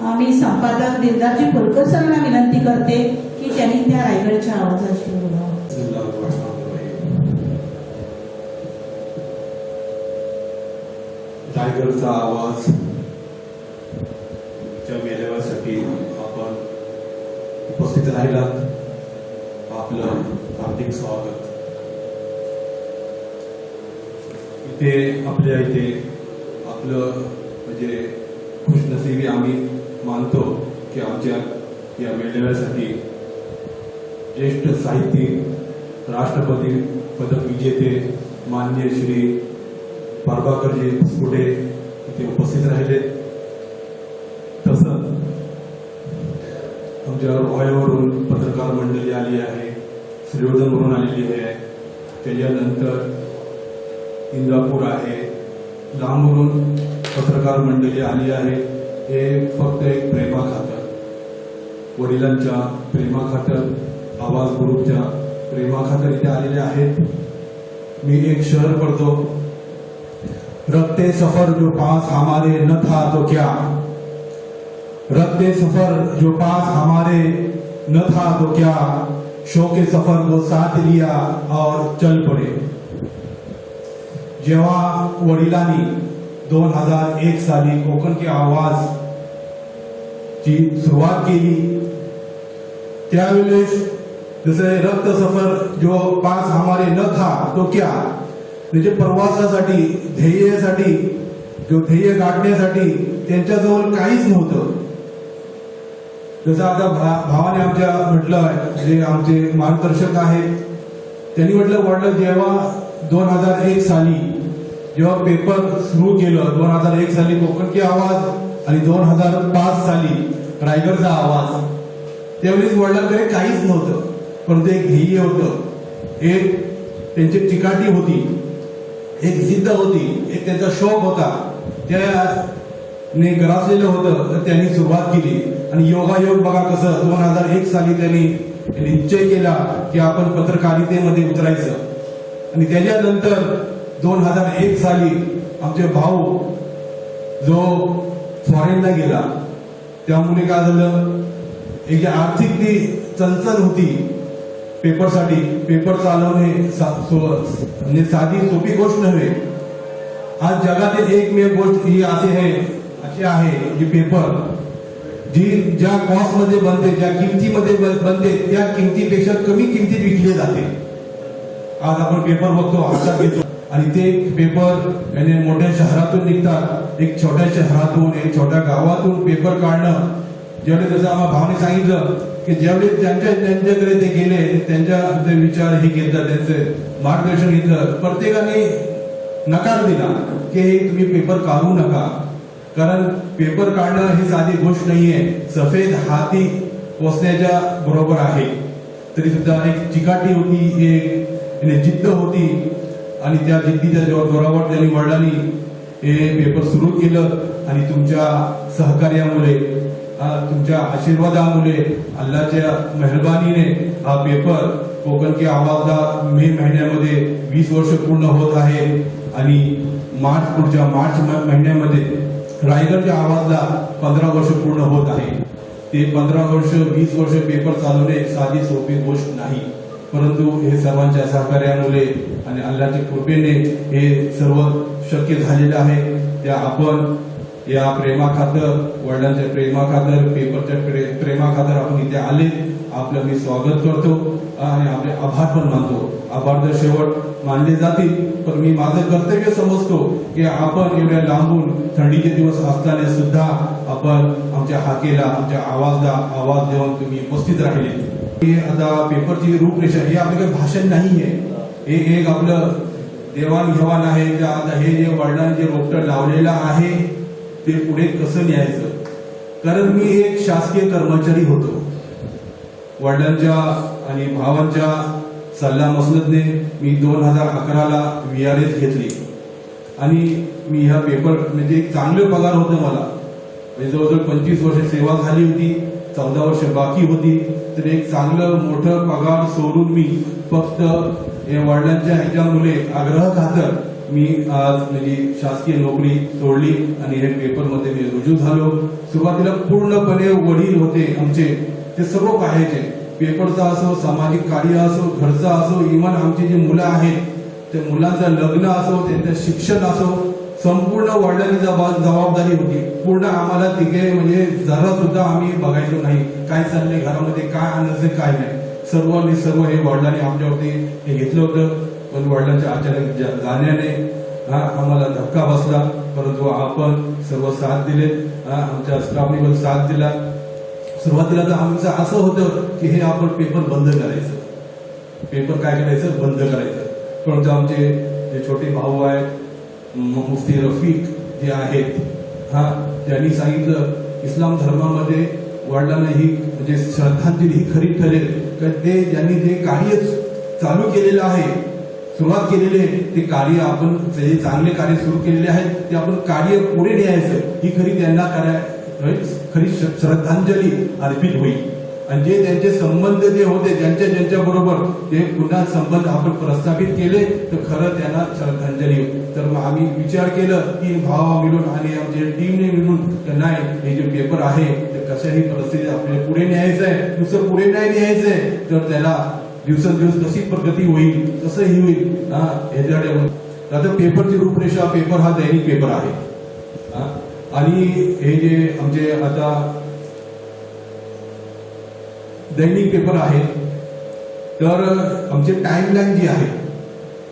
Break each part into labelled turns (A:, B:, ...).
A: मी संपादक दिलदारजी फुलकर सरांना विनंती करते की त्यांनी त्या रायगडच्या आवाजाची बोलावं.
B: रायगडचा आवाज च्या मेळाव्यासाठी आपण उपस्थित राहिलात. आपलं हार्दिक स्वागत. इथे आपल्या इथे आपलं म्हणजे खुशनसीबी आम्ही मानतो की आमच्या या मेळाव्यासाठी ज्येष्ठ साहित्यिक राष्ट्रपती पदक विजेते माननीय श्री प्रभाकरजी पुस्कुटे इथे उपस्थित राहिले. तसंच आमच्या वायावरून पत्रकार मंडळी आली आहे, श्रीवर्धनवरून आलेली आहे, त्याच्यानंतर इंदापूर आहे, लांबवरून पत्रकार मंडळी आली आहे. हे फक्त एक प्रेमाखातर, वडिलांच्या प्रेमाखातर, आवाज ग्रुपच्या प्रेमाखातर इथे आलेले आहेत. मी एक शहर पढ़तो. रखते सफर जो पास हमारे न था तो क्या, रखते सफर जो पास हमारे न था तो क्या, शौके सफर को साथ लिया और चल पड़े. जेव्हा वडिलांनी 2001 साली कोकण की आवाज ची सुरुवात केली, त्यावेळेस जसे रक्त सफर जो पास हमारे न था तो क्या, म्हणजे प्रवासासाठी, ध्येयासाठी, जो ध्येय गाठण्यासाठी त्यांच्याजवळ काहीच नव्हतं. जसं आता भावाने आमच्या म्हटलं, जे आमचे मार्गदर्शक आहेत, त्यांनी म्हटलं वडील जेव्हा 2001 साली जेव्हा पेपर सुरू केलं, 2001 साली कोकण की आवाज आणि 2005 साली रायगडचा आवाज, त्यावेळेस वडिलांकडे काहीच नव्हतं, पण ते एक ध्येय होतं, एक त्यांची चिकाटी होती, एक जिद्द होती, एक त्यांचा शौक होता, त्याने ग्रासलेलं होतं. तर त्यांनी सुरुवात केली आणि योगायोग बघा कसं 2001 साली त्यांनी निश्चय केला की आपण पत्रकारितेमध्ये उतरायचं. आणि त्याच्यानंतर 2001 साली आमचे भाऊ जो फॉरेनला गेला, त्यामुळे काय झालं, एक आर्थिक ती चणचण होती पेपरसाठी. पेपर चालवणे म्हणजे साधी सोपी गोष्ट नव्हे. आज जगातील एकमेव गोष्ट ही अशी आहे जी पेपर जी ज्या कॉस्ट मध्ये बनते, ज्या किमतीमध्ये बनते, त्या किमतीपेक्षा कमी किमतीत विकले जाते. आज आपण पेपर बघतो, हातात घेतो आणि ते पेपर याने मोठ्या शहरातून निघतात. एक छोट्या शहरातून, एक छोट्या गावातून पेपर काढणं, जेवढे जसं आम्हाला भावने सांगितलं की ज्यावेळी त्यांच्याकडे ते गेले, त्यांच्या विचार हे घेतलं, त्यांचे मार्गदर्शन घेतलं, प्रत्येकाने नकार दिला की हे तुम्ही पेपर काढू नका, कारण पेपर काढणं ही साधी गोष्ट नाहीये, सफेद हाती पोचण्याच्या बरोबर आहे. तरी सुद्धा एक चिकाटी होती, एक जिद्द होती आणि त्या जिद्दीच्या जोरावर त्यांनी वडिलांनी हे पेपर सुरू केलं. आणि तुमच्या सहकार्यामुळे, तुमच्या आशीर्वादामुळे, अल्लाच्या मेहरबानीने हा पेपर कोकण की आवाजला मे महिन्यामध्ये 20 वर्ष पूर्ण होत आहे. आणि पुढच्या मार्च महिन्यामध्ये रायगडच्या आवाजला 15 वर्ष पूर्ण होत आहे. ते 15 वर्ष, 20 वर्ष पेपर चालवणे साधी सोपी गोष्ट नाही, परंतु हे सर्वांच्या सहकार्यामुळे आणि अल्लाच्या कृपेने हे सर्व शक्य झालेलं आहे. त्या आपण या प्रेमाखातर, वडिलांच्या प्रेमाखातर, पेपरच्या प्रेमाखातर आपण इथे आले. आपलं मी स्वागत करतो आणि आपले आभार पण मानतो. आभार तर शेवट मानले जातील, पण मी माझं कर्तव्य समजतो की आपण एवढ्या लांबून थंडीचे दिवस असताना सुद्धा आपण आमच्या हाकेला, आमच्या आवाजला आवाज देऊन तुम्ही उपस्थित राहिले. आता पेपरची रूपरेषा हे आपलं काही भाषण नाहीये, हे एक आपलं देवाणघेवाण आहे. आता हे जे वडिलांनी जे रोपटं लावलेलं आहे ते पुढे कसं न्यायचं, कारण मी एक शासकीय कर्मचारी होतो. वडिलांच्या आणि भावांच्या सल्ला मसलतने मी 2011ला VRS घेतली आणि मी ह्या पेपर म्हणजे एक चांगले पगार होतं मला. म्हणजे जवळजवळ 25 वर्ष सेवा झाली होती, 14 वर्ष बाकी होती. तर एक चांगलं मोठं पगार सोडून मी फक्त या वडिलांच्या ह्याच्यामुळे आग्रह खातर मी आज म्हणजे शासकीय नोकरी सोडली आणि हे पेपरमध्ये मी रुजू झालो. सुरुवातीला पूर्णपणे वडील होते आमचे, ते सर्व पाहायचे. पेपरचा असो, सामाजिक कार्य असो, घरचा असो, इव्हन आमची जी मुलं आहेत त्या मुलांचं लग्न असो, त्यांचं शिक्षण असो, संपूर्ण वडिलांची जबाबदारी होती. पूर्ण आम्हाला तिघे म्हणजे जरा सुद्धा आम्ही बघायचो नाही काय चाललंय घरामध्ये, काय आणायचं काय नाही. सर्व हे वडिलांनी आमच्यावरती हे घेतलं होतं. पण वडिलांच्या अचानक जाण्याने आम्हाला धक्का बसला, परंतु आपण सर्व साथ दिले, आमच्या स्टाफने पण साथ दिला. सुरुवातीला तर आमचं असं होतं की हे आपण पेपर बंद करायचं, पेपर काय करायचं बंद करायचं. परंतु आमचे जे छोटे भाऊ आहेत मुफ्ती रफीक जे आहेत त्यांनी सांगितलं इस्लाम धर्मामध्ये वडिलांना ही म्हणजे श्रद्धांजली ही खरी ठरेल का ते ज्यांनी जे कार्य चालू केलेलं आहे, सुरुवात केलेली आहे, ते कार्य आपण जे चांगले कार्य सुरू केलेले आहेत ते आपण कार्य पुढे न्यायचं, ही खरी त्यांना खरी श्रद्धांजली अर्पित होईल. आणि जे त्यांचे संबंध जे होते ज्यांच्या बरोबर ते पुन्हा संबंध आपण प्रस्थापित केले तर खरं त्यांना श्रद्धांजली होईल. तर मग आम्ही विचार केलं की भावा मिळून आणि आमच्या टीमने मिळून नाही हे जे पेपर आहे ते कशाही परिस्थितीत आपल्याला पुढे न्यायचं आहे. नुसतं पुढे नाही न्यायचंय तर त्याला दिवसेंदिवस कशी प्रगती होईल तसंही होईल ह्याच्याकडे. आता पेपरची रूपरेषा, पेपर हा दैनिक पेपर आहे आणि हे जे आमचे आता दैनिक पेपर आहे तर आमचे टाइमलाईन जी आहे,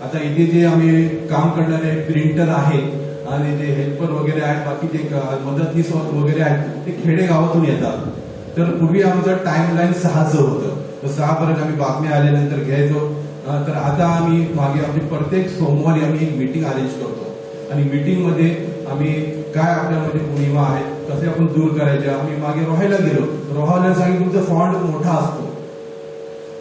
B: आता इथे जे आम्ही काम करणारे प्रिंटर आहेत आणि जे हेल्पर वगैरे आहेत, बाकी जे मदतनीस वगैरे आहेत ते खेडेगावातून येतात. तर पूर्वी आमचं टाइमलाईन 6चं होतं, तर 6 पर्यंत आम्ही बातम्या आल्यानंतर घ्यायचो. तर आता आम्ही मागे आमची प्रत्येक सोमवारी आम्ही एक मीटिंग अरेंज करतो आणि मीटिंग मध्ये आम्ही काय आपल्यामध्ये उणिवा आहेत कसे आपण दूर करायचे. आम्ही मागे रोहायला गेलो, रोहायला सांगितलं तुमचा फॉन्ट मोठा असतो,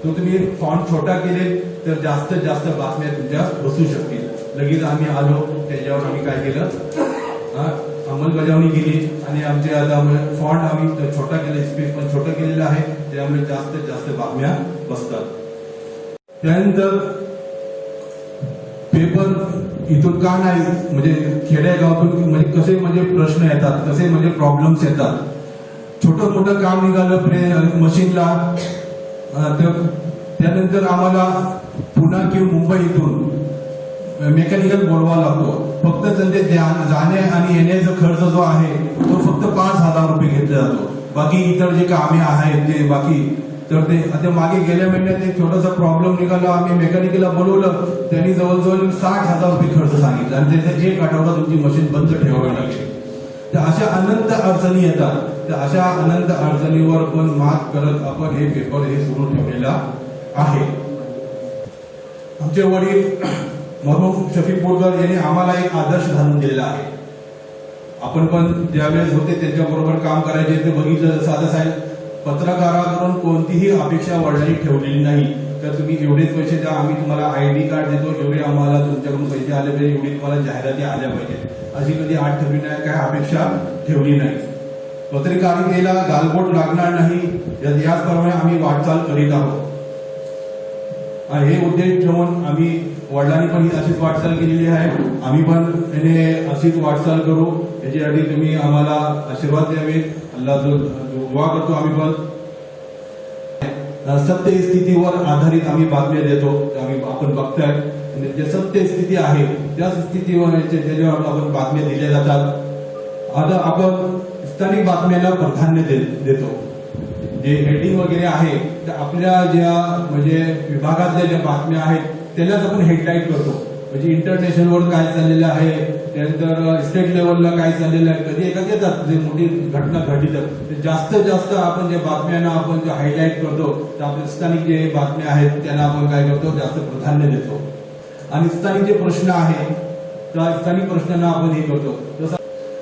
B: तो तुम्ही फॉन्ट छोटा केले तर जास्तीत जास्त बातम्या तुमच्या बसू शकतील. लगेच आम्ही आलो, त्याच्यावर आम्ही काय केलं अंमलबजावणी केली आणि आमचे आता फॉन्ट आम्ही छोटा केला, स्पेस पण छोटा केलेला आहे, त्यामुळे जास्तीत जास्त बातम्या बसतात. त्यानंतर पेपर इथून का नाही म्हणजे खेडेगावातून म्हणजे कसे म्हणजे प्रश्न येतात, कसे म्हणजे प्रॉब्लेम्स येतात. छोटं मोठं काम निघालं मशीनला तर त्यानंतर आम्हाला पुणे किंवा मुंबई इथून मेकॅनिकल बोलवावा लागतो. फक्त त्यांचे जाणे आणि येण्याचा खर्च जो आहे तो फक्त 5,000 रुपये घेतला जातो. बाकी इतर जे कामे आहेत ते बाकी तर ते आता मागे गेल्या महिन्यात एक छोटासा प्रॉब्लेम निघाला, आम्ही मेकॅनिकला बोलवलं, त्यांनी जवळजवळ 60,000 रुपये खर्च सांगितला आणि त्याचा 1 आठवडा तुमची मशीन बंद ठेवावी लागेल. तर अशा अनंत अडचणी येतात. तर अशा अनंत अडचणीवर पण मात करत आपण हे पेपर हे सुरू ठेवलेला आहे. आमचे वडील मरहूम शफीक बोरकर यांनी आम्हाला एक आदर्श घालून दिलेला आहे. आपण पण ज्यावेळेस होते त्यांच्याबरोबर काम करायचे ते बघितलं. साधा साहेब पत्रकाराकडून कोणतीही अपेक्षा वडिलांनी ठेवलेली नाही. तर तुम्ही एवढेच पैसे द्या, आम्ही तुम्हाला ID कार्ड देतो, एवढे आम्हाला तुमच्याकडून पैसे आले पाहिजे, एवढी तुम्हाला जाहिराती आल्या पाहिजे, अशी कधी आठ ठेवली नाही, काय अपेक्षा ठेवली नाही. पत्रकारितेला गालबोट लागणार नाही याचप्रमाणे आम्ही वाटचाल करीत आहोत. आणि हे उद्देश ठेवून आम्ही वडिलांनी पण ही अशीच वाटचाल केलेली आहे, आम्ही पण अशीच वाटचाल करू. याच्यासाठी तुम्ही आम्हाला आशीर्वाद द्यावे. अल्लाह दुआ करतो. आम्ही पण सत्य स्थितीवर आधारित आम्ही बातम्या देतो. आपण बघताय जे सत्य स्थिती आहे त्या स्थितीवर त्याच्यावर आपण बातम्या दिल्या जातात. आता आपण स्थानिक बातम्याला प्राधान्य देतो. जे हेडिंग वगैरे आहे तर आपल्या ज्या म्हणजे विभागातल्या ज्या बातम्या आहेत त्यालाच आपण हेडलाईन करतो. म्हणजे इंटरनॅशनलवर काय चाललेलं आहे, त्यानंतर स्टेट लेवलला काय चाललेलं आहे, कधी एका देतात जे मोठी घटना घडली तर जास्तीत जास्त आपण ज्या बातम्यांना आपण जे हायलाईट करतो तर आपले स्थानिक जे बातम्या आहेत त्यांना आपण काय करतो जास्त प्राधान्य देतो. आणि स्थानिक जे प्रश्न आहेत त्या स्थानिक प्रश्नांना आपण हे करतो. जसं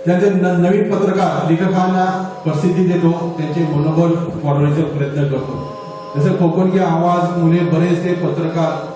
B: त्यांचे नवीन पत्रकार लेखकांना प्रसिद्धी देतो, त्यांचे मनोबल वाढवण्याचा प्रयत्न करतो. जसं कोकण की आवाज मुले बरेचसे पत्रकार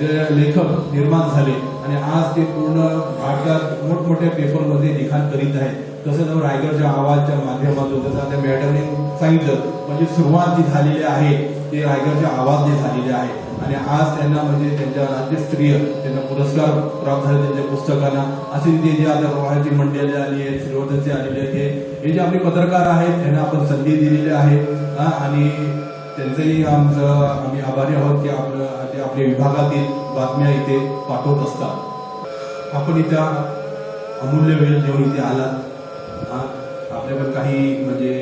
B: लेखक निर्माण झाले आणि आज ते पूर्ण भारतात मोठमोठ्या पेपरमध्ये लिखाण करीत आहेत. तसंच रायगडच्या आवाजच्या माध्यमातून जसं त्या मॅडमने सांगितलं म्हणजे सुरुवात जी झालेली आहे ते रायगडच्या आवाजने झालेली आहे. आणि आज त्यांना म्हणजे त्यांच्या राज्यस्तरीय त्यांना पुरस्कार प्राप्त झाले त्यांच्या पुस्तकांना. अशी ते जे आता रोहाची मंडळी आली आहेत, श्रीवर्धनचे आलेले आहेत, हे जे आपले पत्रकार आहेत त्यांना आपण संधी दिलेली आहे आणि त्यांचंही आम्ही आभारी आहोत की ते आपल्या विभागातील बातम्या इथे पाठवत असतात. आपण इथं अमूल्य वेळ देऊन इथे आलात. आपल्या पण काही म्हणजे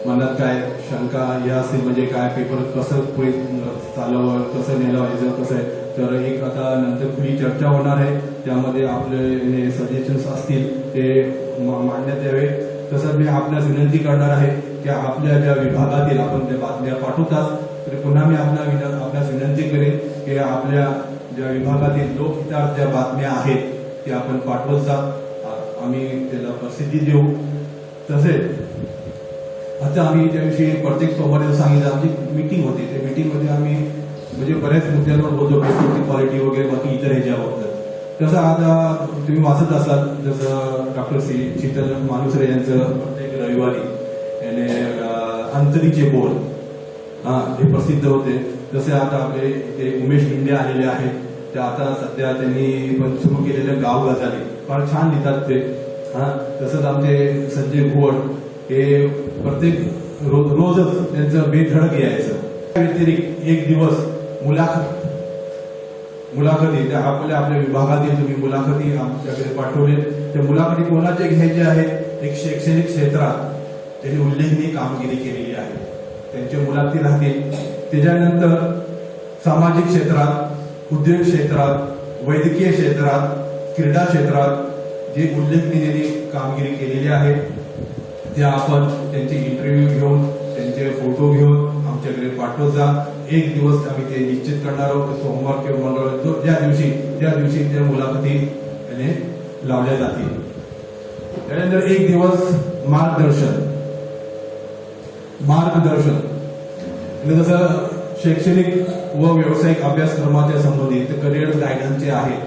B: मनात काय शंका या असतील म्हणजे काय पेपर कसं पुढे चालवावं, कसं नेलवायचं, कसं आहे, तर एक आता नंतर खुली चर्चा होणार आहे. त्यामध्ये आपले सजेशन्स असतील ते मांडण्यात यावे. तसंच मी आपल्यास विनंती करणार आहे की आपल्या ज्या विभागातील आपण त्या बातम्या पाठवतात तर पुन्हा मी आपल्यास विनंती करेन की आपल्या ज्या विभागातील लोकहितार्थ ज्या बातम्या आहेत त्या आपण पाठवत जा. आम्ही त्याला प्रसिद्धी देऊ. तसेच आता आम्ही त्याविषयी प्रत्येक सोमवारी सांगितलं आमची मीटिंग होती. त्या मीटिंगमध्ये आम्ही म्हणजे बऱ्याच मुद्द्यांवर बोलतो, पेपरची क्वालिटी वगैरे बाकी इतर ह्याच्यावर. तसं आता तुम्ही वाचत असाल जसं डॉक्टर शीतल मालुसरे यांचं प्रत्येक रविवारी अंतरीचे बोल हे प्रसिद्ध होते. जसे आता आपले ते उमेश लिंडे आलेले आहेत, ते आता सध्या त्यांनी पण सुरू केलेले गाव गजाली फार छान लिहितात ते. तसंच आमचे संजय घुवड हे प्रत्येक रोजच त्यांचं बेधडक यायचं. त्या व्यतिरिक्त एक दिवस मुलाखती त्या आपल्या विभागातील तुम्ही मुलाखती आमच्याकडे पाठवले. त्या मुलाखती कोणाचे घ्यायचे आहेत? एक शैक्षणिक क्षेत्रात त्यांनी उल्लेखनीय कामगिरी केलेली आहे, त्यांचे मुलाखती राहतील. त्याच्यानंतर सामाजिक क्षेत्रात, उद्योग क्षेत्रात, वैद्यकीय क्षेत्रात, क्रीडा क्षेत्रात जे उल्लेखनीय त्यांनी कामगिरी केलेली आहे त्या आपण त्यांचे इंटरव्ह्यू घेऊन त्यांचे फोटो घेऊन आमच्याकडे पाठवत जा. एक दिवस आम्ही ते निश्चित करणार आहोत, सोमवार किंवा मंगळवार ज्या दिवशी त्या मुलाखती त्याने लावल्या जातील. त्यानंतर एक दिवस मार्गदर्शन म्हणजे जसं शैक्षणिक व व्यावसायिक अभ्यासक्रमाच्या संबंधित करिअर गायडन्सचे आहेत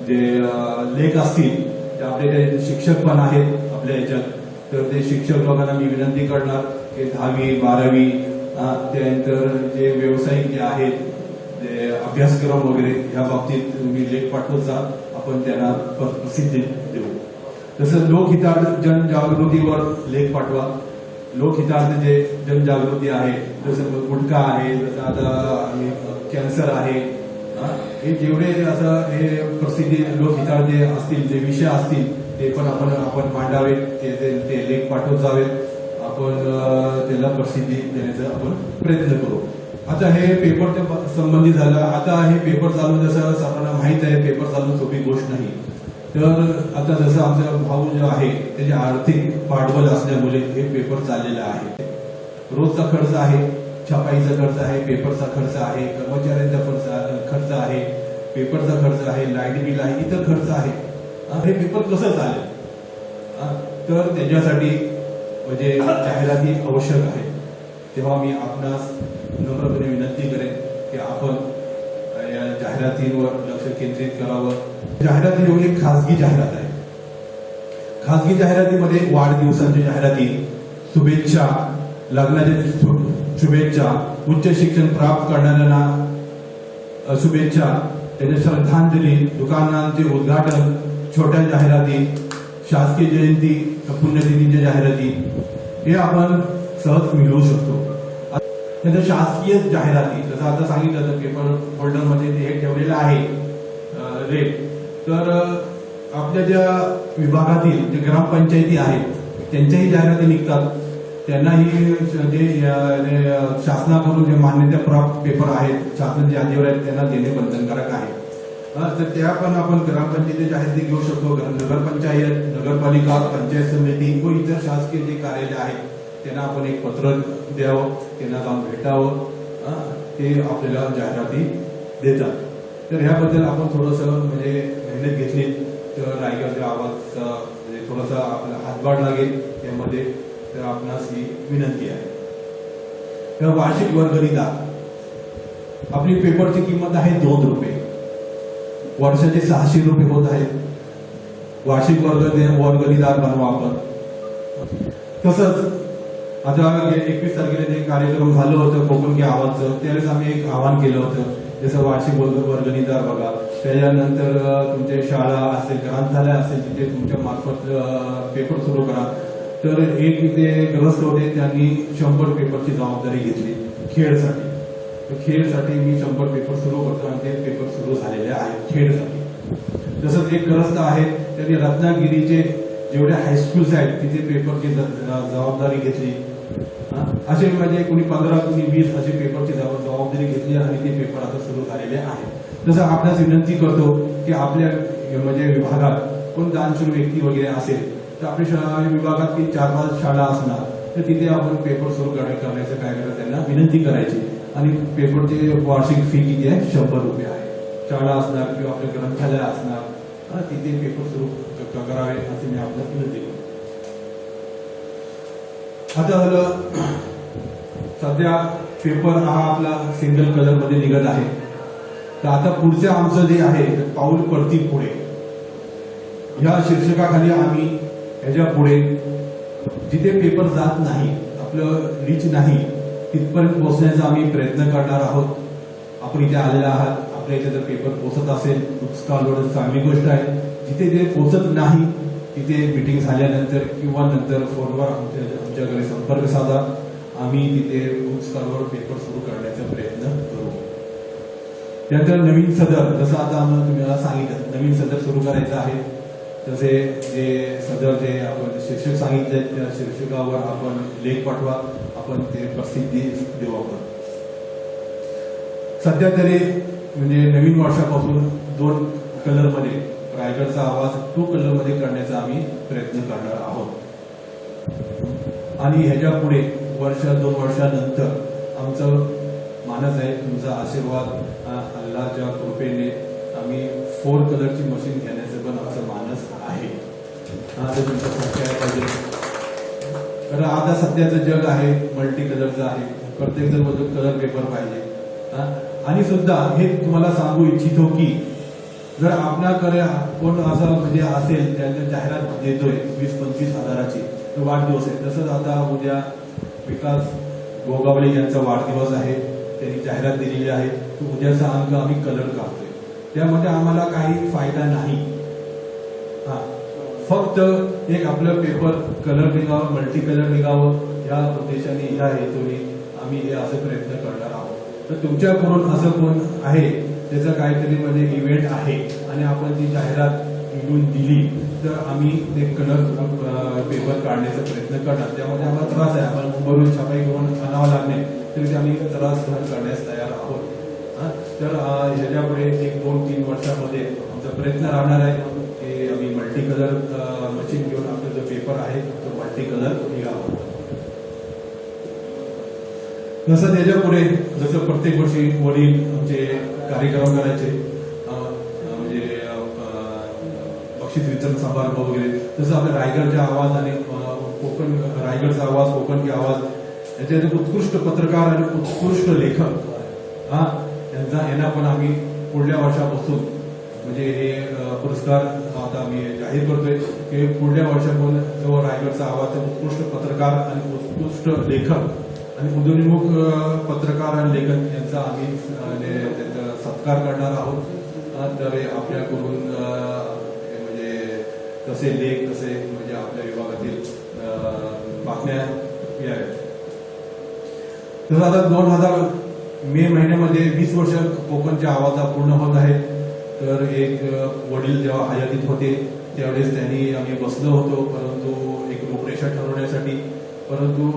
B: जे लेख असतील ते आपले शिक्षक पण आहेत आपल्या याच्यात. तर ते शिक्षक लोकांना मी विनंती करणार की 10वी 12वी त्यानंतर जे व्यावसायिक जे आहेत जे अभ्यासक्रम वगैरे या बाबतीत तुम्ही लेख पाठवत जा, आपण त्यांना प्रसिद्धी देऊ. तसं लोकहितार्थ जनजागृतीवर लेख पाठवा. लोकहितार्थ जे जनजागृती आहे जसं गुटखा आहे, जसं आता कॅन्सर आहे, हे जेवढे असं हे प्रसिद्धी लोकहितार्थ जे असतील जे विषय असतील ते पण आपण मांडावे, ते लेख पाठवत जावेत. आपण त्याला प्रसिद्धी देण्याचा आपण प्रयत्न करू. आता हे पेपरच्या संबंधित झालं. आता हे पेपर चालू जसं सर्वांना माहित आहे पेपर चालू सोपी गोष्ट नाही. तर आता जसं आमचा भाऊ जो आहे त्याचे आर्थिक पाठबळ असल्यामुळे हे पेपर चाललेला आहे. रोजचा खर्च आहे, छपाईचा खर्च आहे, पेपरचा खर्च आहे, कर्मचाऱ्यांचा खर्च आहे, पेपरचा खर्च आहे, लाईट बिल आहे, इतर खर्च आहे. हे पेपर कसं चालेल? तर त्याच्यासाठी म्हणजे जाहिराती आवश्यक आहे. तेव्हा मी आपणास नम्रपणे विनंती करेन की आपण या जाहिरातींवर लक्ष केंद्रित करावं. जाहिराती ही एक खासगी जाहिरात आहे. खासगी जाहिरातीमध्ये वाढदिवसांच्या जाहिराती, शुभेच्छा, लग्नाच्या शुभेच्छा, उच्च शिक्षण प्राप्त करणाऱ्यांना शुभेच्छा, त्याच्या श्रद्धांजली, दुकानांचे उद्घाटन, छोट्या जाहिराती, शासकीय जयंती, पुण्यतिथीच्या जाहिराती हे आपण सहज मिळवू शकतो. नंतर शासकीय जाहिराती जसं आता सांगितलं तर पेपर फोल्डरमध्ये हे ठेवलेलं आहे रेट. तर आपल्या ज्या विभागातील जे ग्रामपंचायती आहेत त्यांच्याही जाहिराती निघतात. त्यांनाही जे शासनाकडून जे मान्यता प्राप्त पेपर आहेत शासनाच्या यादीवर आहेत त्यांना देणे बंधनकारक आहे. तर त्या पण आपण ग्रामपंचायती जाहिराती घेऊ शकतो. नगरपंचायत, नगरपालिका, पंचायत समिती व इतर शासकीय जे कार्यालय आहेत त्यांना आपण एक पत्र द्यावं, त्यांना जाऊन भेटावं, ते आपल्याला जाहिराती देतात. तर ह्याबद्दल आपण थोडंसं म्हणजे मेहनत घेतली तर रायगड गावाचा म्हणजे थोडासा आपला हातभार लागेल त्यामध्ये. तर आपणास ही विनंती आहे. तर वार्षिक वर्गणीदार आपली पेपरची किंमत आहे 2 रुपये, वर्षाचे 600 रुपये होत आहेत. वार्षिक वर्गणीदार बनवा आपण. तसंच आता 21 तारखेला जे कार्यक्रम झालं होतं कोकण की आवाजचं, त्यावेळेस आम्ही एक आवाहन केलं होतं, जसं वार्षिक वर्गणीदार बघा, त्याच्यानंतर तुमचे शाळा असेल, ग्रंथालय असेल, तिथे तुमच्या मार्फत पेपर सुरू करा. तर एक इथे ग्रस्त होते, त्यांनी 100 पेपरची जबाबदारी घेतली खेडसाठी. तर खेडसाठी मी 100 पेपर सुरू करतो आणि ते पेपर सुरू झालेले आहेत खेडसाठी. तसंच एक ग्रस्त आहे, त्यांनी रत्नागिरीचे जेवढे हायस्कूल्स आहेत तिथे पेपरची जबाबदारी घेतली. असे म्हणजे कोणी 15 कोणी 20 असे पेपरची जबाबदारी घेतली आणि ते पेपर आता सुरू झालेले आहेत. तसं आपल्यास विनंती करतो की आपल्या म्हणजे विभागात कोण दानशूर व्यक्ती वगैरे असेल तर आपल्या विभागात 4-5 शाळा असणार तर तिथे आपण पेपर सुरू करण्याचं काय करायचं, त्यांना विनंती करायची. आणि पेपरचे वार्षिक फी किती आहे? 100 रुपये आहे. शाळा असणार किंवा आपले ग्रंथालय असणार तिथे पेपर सुरू करावे असे मी आपल्याला विनंती करतो. आता झालं सध्या पेपर हा आपला सिंगल कलर मध्ये निघत आहे. तर आता पुढचं आमचं जे आहे पाऊल पडती पुढे ह्या शीर्षकाखाली आम्ही ह्याच्या पुढे जिथे पेपर जात नाही, आपलं रीच नाही, तिथपर्यंत पोहोचण्याचा आम्ही प्रयत्न करणार आहोत. आपण इथे आलेला आहात, आपल्या इथे जर पेपर पोहोचत असेल तर चांगली गोष्ट आहे. जिथे जे पोहोचत नाही तिथे मीटिंग झाल्यानंतर किंवा नंतर फोनवर आमच्याकडे संपर्क साधा, आम्ही तिथे स्तरावर पेपर सुरू करण्याचा प्रयत्न करू. त्यानंतर नवीन सदर, जसं आता तुम्हाला सांगितलं नवीन सदर सुरू करायचं आहे, तसे जे सदर जे आपण शीर्षक सांगितले त्या शीर्षकावर आपण लेख पाठवा, आपण ते प्रसिद्धी देऊ. आपण सध्या तरी म्हणजे नवीन वर्षापासून 2 कलरमध्ये रायगडचा आवाज 2 कलरमध्ये करण्याचा आम्ही प्रयत्न करणार आहोत. आणि ह्याच्या पुढे 1-2 वर्षानंतर आमचं मानस आहे, तुमचा आशीर्वाद अल्लाहच्या कृपेने आम्ही 4 कलरची मशीन घेण्याचं पण आमचं मानस आहे. ते तुमचं सत्य पाहिजे. कारण आता सध्याचं जग आहे मल्टी कलरचं आहे, प्रत्येक जण कलर पेपर पाहिजे. आणि सुद्धा हे तुम्हाला सांगू इच्छितो की जर आपल्याकडे कोण असं म्हणजे असेल त्याच्या जाहिरात देतोय 20-25 हजाराची, तर वाढदिवस आहे. तसंच आता उद्या विकास गोगावले यांचा वाढदिवस आहे, त्यांनी जाहिरात दिलेली आहे. तर उद्याचा अंक आम्ही कलर काढतोय, त्यामध्ये आम्हाला काही फायदा नाही. फक्त एक आपलं पेपर कलर निघावं, मल्टी कलर निघावं या उद्देशाने, या हेतूने आम्ही हे असे प्रयत्न करणार आहोत. तर तुमच्याकडून असं कोण आहे त्याचं काहीतरी म्हणजे इव्हेंट आहे आणि आपण ती जाहिरात निघून दिली तर आम्ही ते कलर पेपर काढण्याचा प्रयत्न करणार. त्यामध्ये आम्हाला त्रास आहे, आम्हाला मुंबईवरून छापाई करून आणावं लागणे, तरी आम्ही त्रास सहन करण्यास तयार आहोत. तर ह्याच्यापुढे 1-2-3 वर्षामध्ये आमचा प्रयत्न राहणार आहे की आम्ही मल्टी कलर मशीन घेऊन आपला जो पेपर आहे तो मल्टी कलर निघावा. तसं त्याच्या पुढे जसं प्रत्येक वर्षी वडील आमचे कार्यक्रम करायचे, म्हणजे बक्षीस वितरण समारंभ वगैरे, तसं आपल्या रायगडच्या आवाज आणि कोकण रायगडचा आवाज कोकण की आवाज याचे उत्कृष्ट पत्रकार आणि उत्कृष्ट लेखक यांना पण आम्ही पुढल्या वर्षापासून म्हणजे हे पुरस्कार आता आम्ही जाहीर करतोय की पुढल्या वर्षापासून जो रायगडचा आवाज उत्कृष्ट पत्रकार आणि उत्कृष्ट लेखक आणि उदयोन्मुख पत्रकार आणि लेखक यांचा आम्ही त्यांचा सत्कार करणार आहोत. तर आपल्याकडून म्हणजे तसे लेख तसे म्हणजे आपल्या विभागातील बातम्या याव्यात. तसं आता 2000 मे महिन्यामध्ये 20 वर्ष कोकणच्या आवाजा पूर्ण होत आहेत. तर एक वडील जेव्हा हयातीत होते त्यावेळेस त्यांनी आम्ही बसलो होतो, परंतु एक रूपरेषा ठरवण्यासाठी, परंतु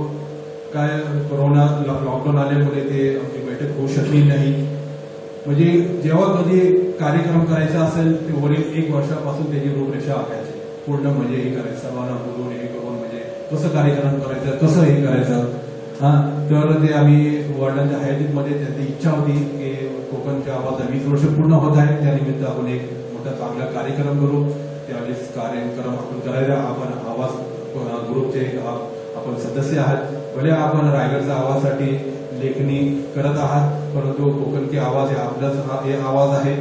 B: काय कोरोना लॉकडाऊन आल्यामुळे ते आमची बैठक होऊ शकली नाही. म्हणजे जेव्हा कधी कार्यक्रम करायचा असेल ते वडील 1 वर्षापासून त्याची रूपरेषा आखायची पूर्ण, म्हणजे हे करायचं सर्वांना बोलून हे करून म्हणजे कसं कार्यक्रम करायचं, कसं हे करायचं. तर ते आम्ही वडिलांच्या हयातीमध्ये त्यांची इच्छा होती की कोकणच्या आवाज 20 वर्ष पूर्ण होत आहे, त्यानिमित्त आपण एक मोठा चांगला कार्यक्रम करू. त्यावेळेस कार्यक्रम आपण करायला आपण आवाज ग्रुपचे आपण सदस्य आहात, भले आपण रायगडच्या आवाजासाठी लेखणी करत आहात, परंतु कोकण की आवाज हे आपलाच हे आवाज आहे.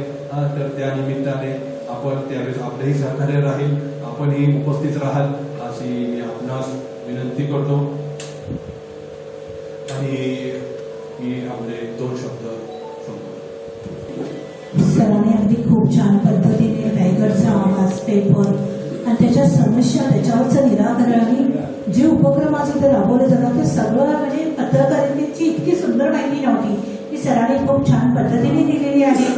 B: तर त्या निमित्ताने आपण त्यावेळेस आपलंही सहकार्य राहील, आपणही उपस्थित राहाल अशी मी आपणास विनंती करतो.
C: आणि मी आपले 2 शब्द संपवतो.
A: सरांनी अगदी खूप छान पद्धतीने रायगडचा आवाज पेपर आणि त्याच्या समस्या त्याच्यावरचं निराकरण आणि जे उपक्रम आज इथे राबवले जातात ते सगळं म्हणजे पत्रकारितेची इतकी सुंदर माहिती नव्हती की सरांनी खूप छान पद्धतीने दिलेली आहे.